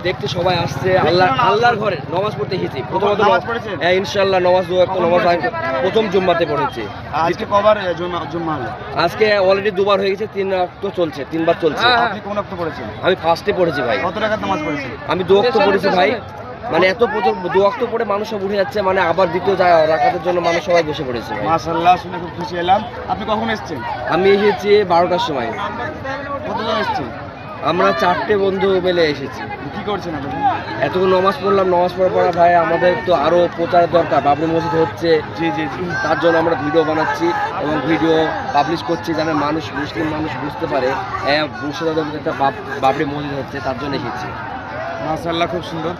দেখতে সবাই আসছে, আল্লাহর ঘরে নামাজ পড়তে এসেছি। প্রথমত ইনশাআল্লাহ নামাজ প্রথম জুম্মাতে পড়েছি। আজকে কবার জুম্মা হলো? আজকে অলরেডি দুবার হয়ে গেছে, 3বার চলছে। আপনি কোন ওয়াক্ত পড়েছেন? আমি ফার্স্টে পড়েছি ভাই। কত টাকা নামাজ পড়েছেন? আমি 2 ওয়াক্ত পড়েছি ভাই। মানে এত প্রচুর 2 ওয়াক্ত পড়ে মানুষ সব উঠে যাচ্ছে, মানে আবার দ্বিতীয় রাকাতের জন্য মানুষ সবাই বসে পড়েছে। মাশাআল্লাহ, শুনে খুব খুশি হলাম। আপনি কখন এসেছেন? আমি এসেছি 12টার সময়। কতজন এসেছেন? আমরা 4টে বন্ধু মিলে এসেছি। কি করছেন আপনারা? এতক্ষণ নামাজ পড়লাম, নামাজ পড়ার পর ভাই আমাদের তো আরও প্রচারের দরকার। বাবরি মসজিদ হচ্ছে, জি। তার জন্য আমরা ভিডিও বানাচ্ছি এবং ভিডিও পাবলিশ করছি, যেন মুসলিম মানুষ বুঝতে পারে মুর্শিদাবাদের একটা বাবরি মসজিদ হচ্ছে, তার জন্য এসেছি। মাশাআল্লাহ, খুব সুন্দর।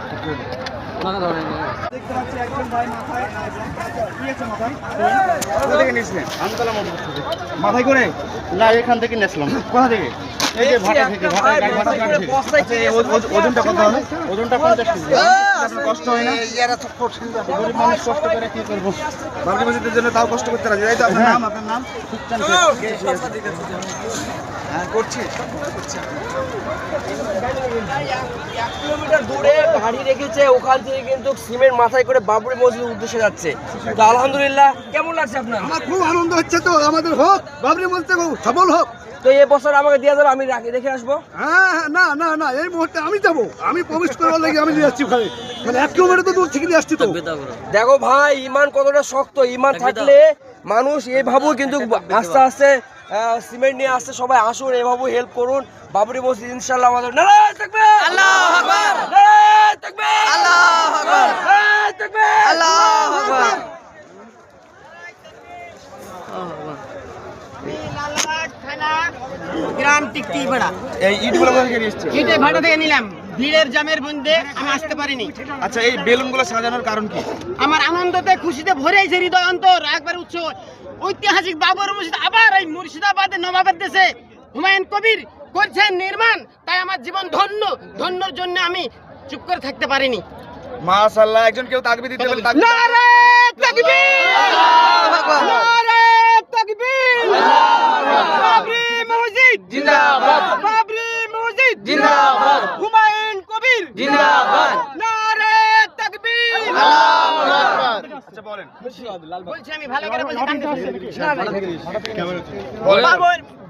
মাথায় করে না, এখান থেকে নেছিলাম। কোথা থেকে? এই যে ভাটা থেকে, ওজনটা কত হবে? ওজনটা 50 কেজি। আপনার কষ্ট হয় না? গরিব মানুষ কষ্ট করে কি করবো? বাবরি মসজিদের জন্য তাও কষ্ট করতে রাজি। এই তো আপনার নাম? আপনার নাম? হ্যাঁ, করছি। 1 কিলোমিটার দূরে গাড়ি রেখেছে, ওখান থেকে কিন্তু সিমেন্ট মাথায় করে বাবরি মসজিদের উদ্দেশ্যে যাচ্ছে। তো আলহামদুলিল্লাহ, কেমন লাগছে আপনার? আমার খুব আনন্দ হচ্ছে। তো আমাদের হোক, বাবরি মসজিদ সফল হোক। তো এই বছর আমাকে দিয়ে যাবে, আমি দেখে আসবো। হ্যাঁ, না, এই মুহূর্তে আমি যাবো। আমি প্রবেশ করার লাগে আমি নিয়ে যাচ্ছি ওখানে। মানে 1 কিলোমিটার তো দূর থেকে নিয়ে আসছি। তো দেখো ভাই, ইমান কতটা শক্ত। ইমান থাকলে মানুষ এইভাবেও কিন্তু আস্তে আস্তে সিমেন্ট নিয়ে আসছে। সবাই আসুন, এভাবেও হেল্প করুন। বাবরি মসজিদ ইনশাআল্লাহ আমাদের। নারায়ে তাকবীর, আল্লাহু আকবার, নারায়ে তাকবীর, আল্লাহু আকবার, নারায়ে তাকবীর, আল্লাহু আকবার। গ্রাম টিকটি ভাড়া, এই ইটগুলো কোথা থেকে নিয়ে এসেছে? ইটে ভাড়া থেকে নিলাম। ভিড়ের জামের মধ্যে আমি আসতে পারিনি। আচ্ছা, এই বেলুনগুলো সাজানোর কারণ কি? আমার আনন্দতে খুশিতে ভরে আইছে হৃদয় অন্তর একবার উচ্চ। ঐতিহাসিক বাবর মসজিদ আবার এই মুর্শিদাবাদের নবাবের দেশে হুমায়ুন কবির করছেন নির্মাণ, তাই আমার জীবন ধন্য। ধন্যর জন্য আমি চুপ করে থাকতে পারিনি। মাশাআল্লাহ, একজন কেউ তাকবীর দিতে বলে। নারায়ে তাকবীর, আল্লাহু আকবার, নারায়ে তাকবীর, বাবরি মসজিদ জিন্দাবাদ, বাবরি মসজিদ জিন্দাবাদ, হুমায়ুন কবির জিন্দাবাদ, নারায়ে তাকবীর, আল্লাহু আকবার। আচ্ছা, বলেন। বলছি আমি ভালো করে বলছি,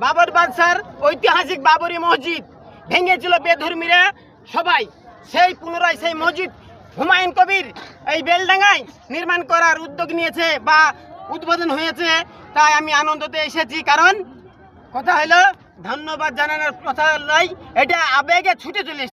বাবর বাদশার ঐতিহাসিক বাবরি মসজিদ ভেঙেছিল বেধর্মীরা সবাই। সেই পুনরায় সেই মসজিদ হুমায়ুন কবির এই বেলডাঙ্গায় নির্মাণ করার উদ্যোগ নিয়েছে বা উদ্বোধন হয়েছে, তাই আমি আনন্দতে এসেছি। কারণ কথা হলো ধন্যবাদ জানানোর কথা নয়, এটা আবেগে ছুটে চলে